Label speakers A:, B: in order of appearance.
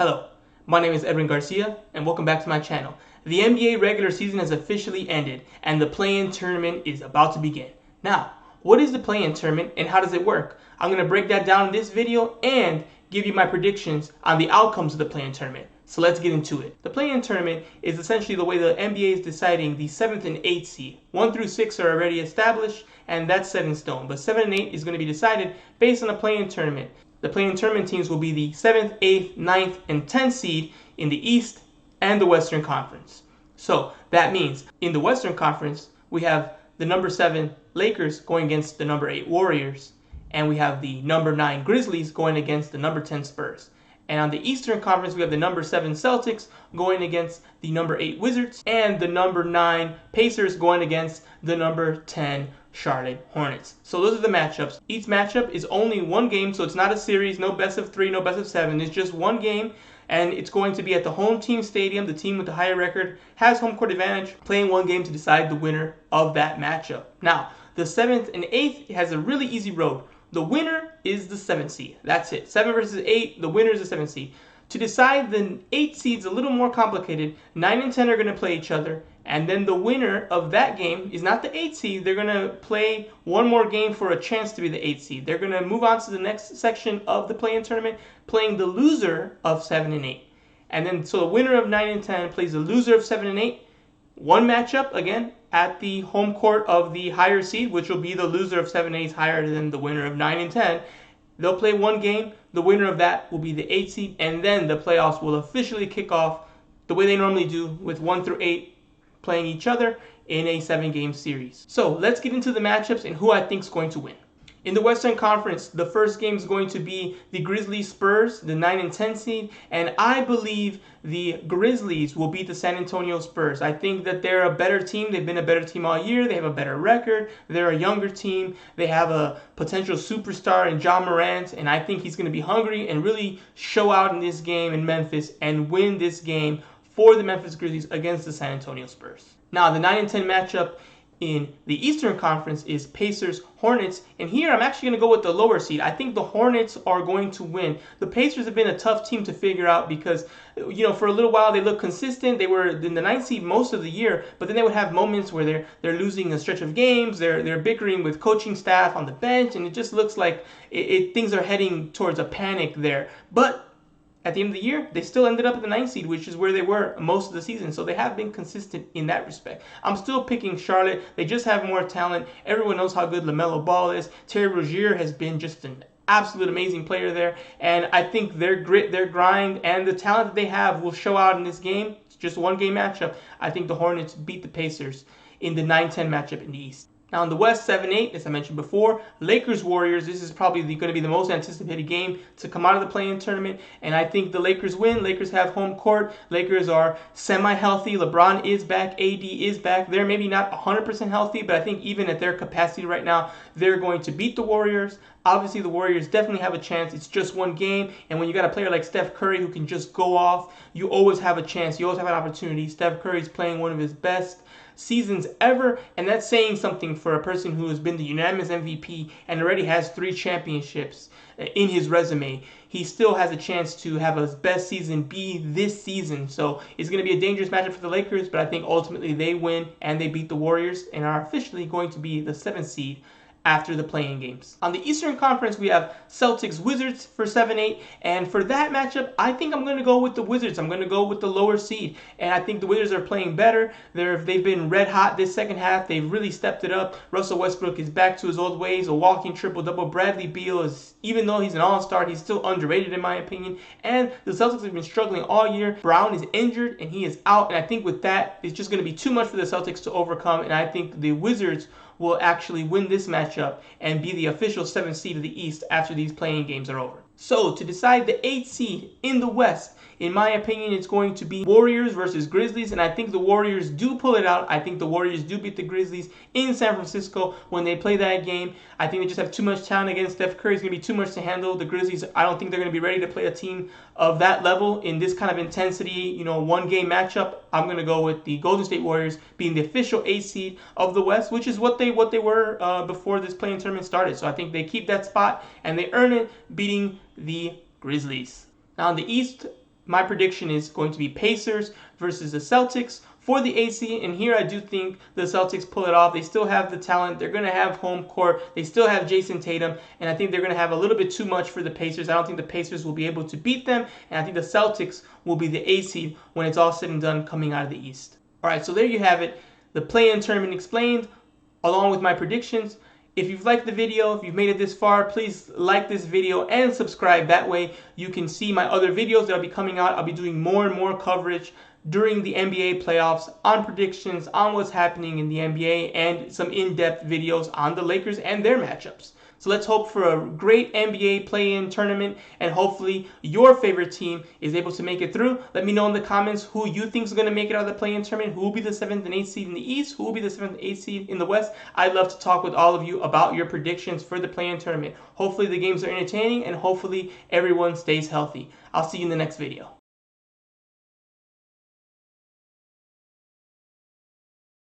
A: Hello, my name is Edwin Garcia, and welcome back to my channel. The NBA regular season has officially ended, and the play-in tournament is about to begin. Now, what is the play-in tournament, and how does it work? I'm going to break that down in this video and give you my predictions on the outcomes of the play-in tournament. So let's get into it. The play-in tournament is essentially the way the NBA is deciding the 7th and 8th seed. 1 through 6 are already established, and that's set in stone. But 7 and 8 is going to be decided based on a play-in tournament. The play-in tournament teams will be the 7th, 8th, 9th, and 10th seed in the East and the Western Conference. So that means in the Western Conference, we have the number 7 Lakers going against the number 8 Warriors, and we have the number 9 Grizzlies going against the number 10 Spurs. And on the Eastern Conference, we have the number 7 Celtics going against the number 8 Wizards, and the number 9 Pacers going against the number 10 Charlotte Hornets. So those are the matchups. Each matchup is only one game, so it's not a series, no best of 3, no best of 7. It's just one game, and it's going to be at the home team stadium. The team with the higher record has home court advantage, playing one game to decide the winner of that matchup. Now, the 7th and 8th has a really easy road. The winner is the 7th seed. That's it. 7 versus 8, the winner is the 7th seed. To decide the 8 seed's a little more complicated. 9 and 10 are going to play each other, and then the winner of that game is not the 8 seed. They're going to play one more game for a chance to be the 8 seed. They're going to move on to the next section of the play-in tournament, playing the loser of 7 and 8. And then, so the winner of 9 and 10 plays the loser of 7 and 8. One matchup, again, at the home court of the higher seed, which will be the loser of 7 and 8 is higher than the winner of 9 and 10. They'll play one game. The winner of that will be the 8 seed, and then the playoffs will officially kick off the way they normally do, with 1 through 8 playing each other in a 7-game series. So let's get into the matchups and who I think is going to win. In the Western Conference, the first game is going to be the Grizzlies Spurs, the 9 and 10 seed, and I believe the Grizzlies will beat the San Antonio Spurs. I think that they're a better team. They've been a better team all year. They have a better record. They're a younger team. They have a potential superstar in Ja Morant, and I think he's going to be hungry and really show out in this game in Memphis and win this game for the Memphis Grizzlies against the San Antonio Spurs. Now, the 9 and 10 matchup in the Eastern Conference is Pacers-Hornets, and here I'm actually going to go with the lower seed. I think the Hornets are going to win. The Pacers have been a tough team to figure out because, for a little while they looked consistent. They were in the 9th seed most of the year, but then they would have moments where they're losing a stretch of games. They're bickering with coaching staff on the bench, and it just looks like things are heading towards a panic there. But at the end of the year, they still ended up at the 9th seed, which is where they were most of the season. So they have been consistent in that respect. I'm still picking Charlotte. They just have more talent. Everyone knows how good LaMelo Ball is. Terry Rozier has been just an absolute amazing player there. And I think their grit, their grind, and the talent that they have will show out in this game. It's just one game matchup. I think the Hornets beat the Pacers in the 9-10 matchup in the East. Now in the West, 7-8, as I mentioned before, Lakers-Warriors, this is probably going to be the most anticipated game to come out of the play-in tournament, and I think the Lakers win. Lakers have home court. Lakers are semi-healthy. LeBron is back. AD is back. They're maybe not 100% healthy, but I think even at their capacity right now, they're going to beat the Warriors. Obviously, the Warriors definitely have a chance. It's just one game, and when you got a player like Steph Curry who can just go off, you always have a chance. You always have an opportunity. Steph Curry's playing one of his best seasons ever, and that's saying something for a person who has been the unanimous MVP and already has 3 championships in his resume. He still has a chance to have his best season be this season. So it's going to be a dangerous matchup for the Lakers, but I think ultimately they win and they beat the Warriors and are officially going to be the 7th seed after the play-in games. On the Eastern Conference, we have Celtics-Wizards for 7-8, and for that matchup, I think I'm going to go with the Wizards. I'm going to go with the lower seed, and I think the Wizards are playing better. They've been red hot this second half. They've really stepped it up. Russell Westbrook is back to his old ways, a walking triple-double. Bradley Beal is, even though he's an all-star, he's still underrated in my opinion, and the Celtics have been struggling all year. Brown is injured, and he is out, and I think with that, it's just going to be too much for the Celtics to overcome, and I think the Wizards will actually win this matchup and be the official 7th seed of the East after these playing games are over. So to decide the 8th seed in the West, in my opinion, it's going to be Warriors versus Grizzlies, and I think the Warriors do pull it out. I think the Warriors do beat the Grizzlies in San Francisco when they play that game. I think they just have too much talent against Steph Curry. It's going to be too much to handle. The Grizzlies, I don't think they're going to be ready to play a team of that level in this kind of intensity, one-game matchup. I'm going to go with the Golden State Warriors being the official 8th seed of the West, which is what they were before this play-in tournament started. So I think they keep that spot, and they earn it beating the Grizzlies. Now in the East, My prediction is going to be Pacers versus the Celtics for the AC, and here I do think the Celtics pull it off. They still have the talent. They're going to have home court. They still have Jason Tatum, and I think they're going to have a little bit too much for the Pacers. I don't think the Pacers will be able to beat them, and I think the Celtics will be the AC when it's all said and done coming out of the East. All right, so there you have it. The play-in tournament explained, along with my predictions. If you've liked the video, if you've made it this far, please like this video and subscribe. That way you can see my other videos that will be coming out. I'll be doing more and more coverage during the NBA playoffs on predictions, on what's happening in the NBA, and some in-depth videos on the Lakers and their matchups. So let's hope for a great NBA play-in tournament, and hopefully your favorite team is able to make it through. Let me know in the comments who you think is going to make it out of the play-in tournament, who will be the 7th and 8th seed in the East, who will be the 7th and 8th seed in the West. I'd love to talk with all of you about your predictions for the play-in tournament. Hopefully the games are entertaining, and hopefully everyone stays healthy. I'll see you in the next video.